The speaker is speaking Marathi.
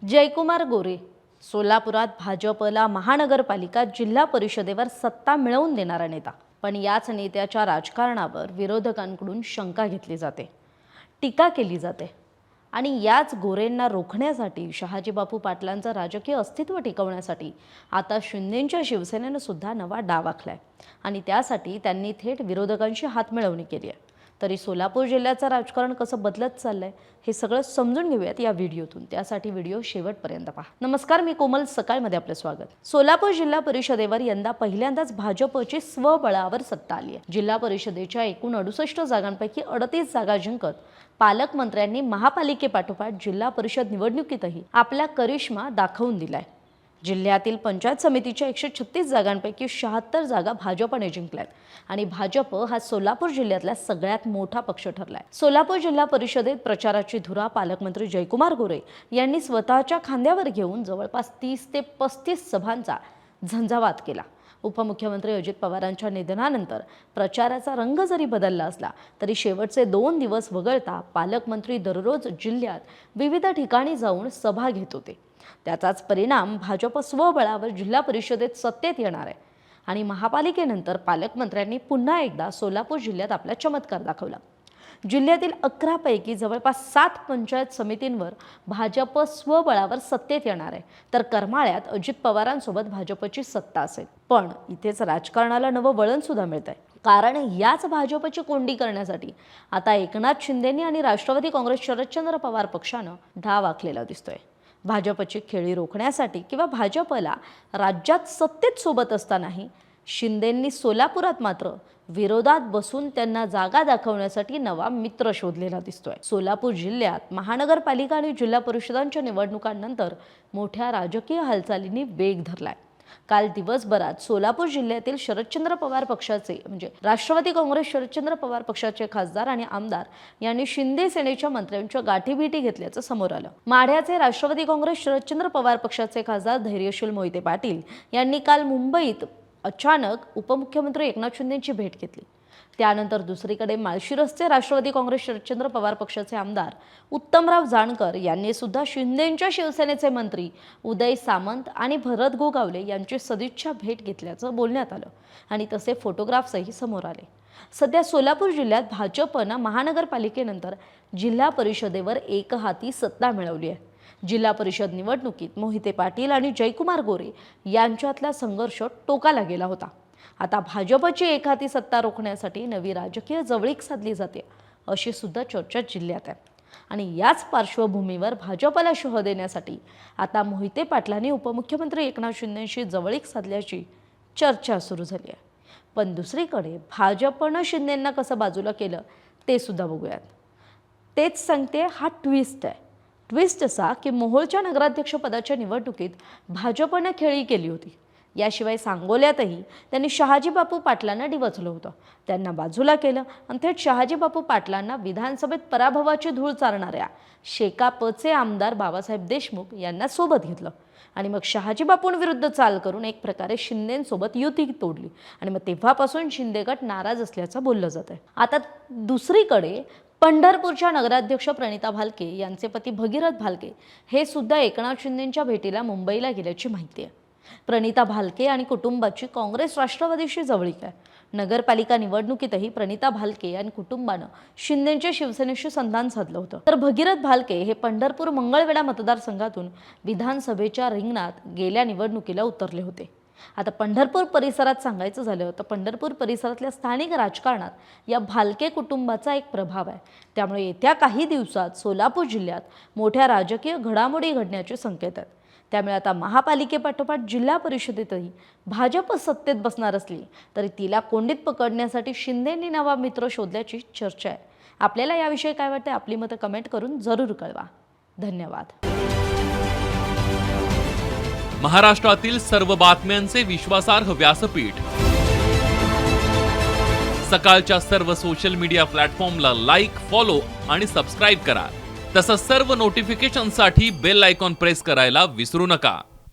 जयकुमार गोरे सोलापुरात भाजपला महानगरपालिका जिल्हा परिषदेवर सत्ता मिळवून देणारा नेता, पण याच नेत्याच्या राजकारणावर विरोधकांकडून शंका घेतली जाते, टीका केली जाते आणि याच गोरेंना रोखण्यासाठी शहाजीबापू पाटलांचं राजकीय अस्तित्व टिकवण्यासाठी आता शिंदेंच्या शिवसेनेने सुद्धा नवा डाव आखलाय आणि त्यासाठी त्यांनी थेट विरोधकांशी हातमिळवणी केली आहे। तरी सोलापूर जिल्ह्याचं राजकारण कसं बदलत चाललंय हे सगळं समजून घेऊयात या व्हिडिओतून। त्यासाठी व्हिडिओ शेवटपर्यंत पहा। नमस्कार, मी कोमल सकाळमध्ये आपलं स्वागत। सोलापूर जिल्हा परिषदेवर यंदा पहिल्यांदाच भाजपची स्वबळावर सत्ता आली आहे। जिल्हा परिषदेच्या एकूण 68 जागांपैकी 38 जागा जिंकत पालकमंत्र्यांनी महापालिकेपाठोपाठ जिल्हा परिषद निवडणुकीतही आपला करिश्मा दाखवून दिलाय। जिल्ह्यातील पंचायत समितीच्या 136 जागांपैकी 76 जागा भाजपने जिंकल्यात आणि भाजप हा सोलापूर जिल्ह्यातला सगळ्यात मोठा पक्ष ठरलाय। सोलापूर जिल्हा परिषदेत प्रचाराची धुरा पालकमंत्री जयकुमार गोरे यांनी स्वतःच्या खांद्यावर घेऊन जवळपास 30 ते 35 सभांचा झंझावात केला। उपमुख्यमंत्री अजित पवारांच्या निधनानंतर प्रचाराचा रंग जरी बदलला असला तरी शेवटचे 2 दिवस वगळता पालकमंत्री दररोज जिल्ह्यात विविध ठिकाणी जाऊन सभा घेत होते। त्याचाच परिणाम भाजप स्वबळावर जिल्हा परिषदेत सत्तेत येणार आहे आणि महापालिकेनंतर पालकमंत्र्यांनी पुन्हा एकदा सोलापूर जिल्ह्यात आपला चमत्कार दाखवला। जिल्ह्यातील 11 पैकी जवळपास 7 पंचायत समितींवर भाजप स्वबळावर सत्तेत येणार आहे, तर करमाळ्यात अजित पवारांसोबत भाजपची सत्ता असेल। पण इथेच राजकारणाला नवं वळण सुद्धा मिळतंय, कारण याच भाजपची कोंडी करण्यासाठी आता एकनाथ शिंदेंनी आणि राष्ट्रवादी काँग्रेस शरदचंद्र पवार पक्षानं डाव आखलेला दिसतोय। भाजपची खेळी रोखण्यासाठी किंवा भाजपला राज्यात सत्तेत सोबत असतानाही शिंदेंनी सोलापुरात मात्र विरोधात बसून त्यांना जागा दाखवण्यासाठी नवा मित्र शोधलेला दिसतोय। सोलापूर जिल्ह्यात महानगरपालिका आणि जिल्हा परिषदांच्या निवडणुकांनंतर मोठ्या राजकीय हालचालींनी वेग धरलाय। काल दिवसभरात सोलापूर जिल्ह्यातील शरदचंद्र पवार पक्षाचे म्हणजे राष्ट्रवादी काँग्रेस शरदचंद्र पवार पक्षाचे खासदार आणि आमदार यांनी शिंदे सेनेच्या मंत्र्यांच्या गाठीभेटी घेतल्याचं समोर आलं। माढ्याचे राष्ट्रवादी काँग्रेस शरदचंद्र पवार पक्षाचे खासदार धैर्यशील मोहिते पाटील यांनी काल मुंबईत अचानक उपमुख्यमंत्री एकनाथ शिंदेंची भेट घेतली। त्यानंतर दुसरीकडे माळशिरसचे राष्ट्रवादी काँग्रेस शरदचंद्र पवार पक्षाचे आमदार उत्तमराव जानकर यांनी सुद्धा शिंदेंच्या शिवसेनेचे मंत्री उदय सामंत आणि भरत गोगावले यांची सदिच्छा भेट घेतल्याचं बोलण्यात आलं आणि तसे फोटोग्राफ्सही समोर आले। सध्या सोलापूर जिल्ह्यात भाजपनं महानगरपालिकेनंतर जिल्हा परिषदेवर एकहाती सत्ता मिळवली आहे। जिल्हा परिषद निवडणुकीत मोहिते पाटील आणि जयकुमार गोरे यांच्यातला संघर्ष टोकाला गेला होता। आता भाजपची एकहाती सत्ता रोखण्यासाठी नवी राजकीय जवळीक साधली जाते अशी सुद्धा चर्चा जिल्ह्यात आहे आणि याच पार्श्वभूमीवर भाजपला शह देण्यासाठी आता मोहिते पाटलांनी उपमुख्यमंत्री एकनाथ शिंदेंशी जवळीक साधल्याची चर्चा सुरू झाली आहे। पण दुसरीकडे भाजपनं शिंदेंना कसं बाजूला केलं ते सुद्धा बघूयात। तेच सांगते हा ट्विस्ट आहे। ट्विस्ट असा की मोहोळच्या नगराध्यक्षपदाच्या निवडणुकीत भाजपने खेळी केली होती। याशिवाय सांगोल्यातही त्यांनी शहाजीबापू पाटलांना डिवचलं होतं, त्यांना बाजूला केलं आणि थेट शहाजीबापू पाटलांना विधानसभेत पराभवाची धूळ चारणाऱ्या शेकापचे आमदार बाबासाहेब देशमुख यांना सोबत घेतलं आणि मग शहाजीबापूंविरुद्ध चाल करून एक प्रकारे शिंदेंसोबत युती तोडली आणि मग तेव्हापासून शिंदे गट नाराज असल्याचं बोललं जात आहे। आता दुसरीकडे पंढरपूरच्या नगराध्यक्ष प्रणिता भालके यांचे पती भगीरथ भालके हे सुद्धा एकनाथ शिंदेंच्या भेटीला मुंबईला गेल्याची माहिती आहे। प्रणिता भालके आणि कुटुंबाची काँग्रेस राष्ट्रवादीशी जवळीक आहे। नगरपालिका निवडणुकीतही प्रणिता भालके आणि कुटुंबानं शिंदेंच्या शिवसेनेशी संधान साधलं होतं, तर भगीरथ भालके हे पंढरपूर मंगळवेढा मतदारसंघातून विधानसभेच्या रिंगणात गेल्या निवडणुकीला उतरले होते। आता पंढरपूर परिसरात सांगायचं झालं तर पंढरपूर परिसरातल्या स्थानिक राजकारणात या भालके कुटुंबाचा एक प्रभाव आहे। त्यामुळे येत्या काही दिवसात सोलापूर जिल्ह्यात मोठ्या राजकीय घडामोडी घडण्याचे संकेत आहेत। त्यामुळे आता महापालिकेपाठोपाठ जिल्हा परिषदेतही भाजप सत्तेत बसणार असली तरी तिला कोंडीत पकडण्यासाठी शिंदेंनी नवा मित्र शोधल्याची चर्चा आहे। आपल्याला याविषयी काय वाटते आपली मतं कमेंट करून जरूर कळवा। धन्यवाद। महाराष्ट्रातील सर्व बातम्यांचे विश्वासार्ह व्यासपीठ सकाळच्या सर्व सोशल मीडिया प्लॅटफॉर्मला लाईक, फॉलो आणि सबस्क्राईब करा। तसंच सर्व नोटिफिकेशनसाठी बेल आयकॉन प्रेस करायला विसरू नका।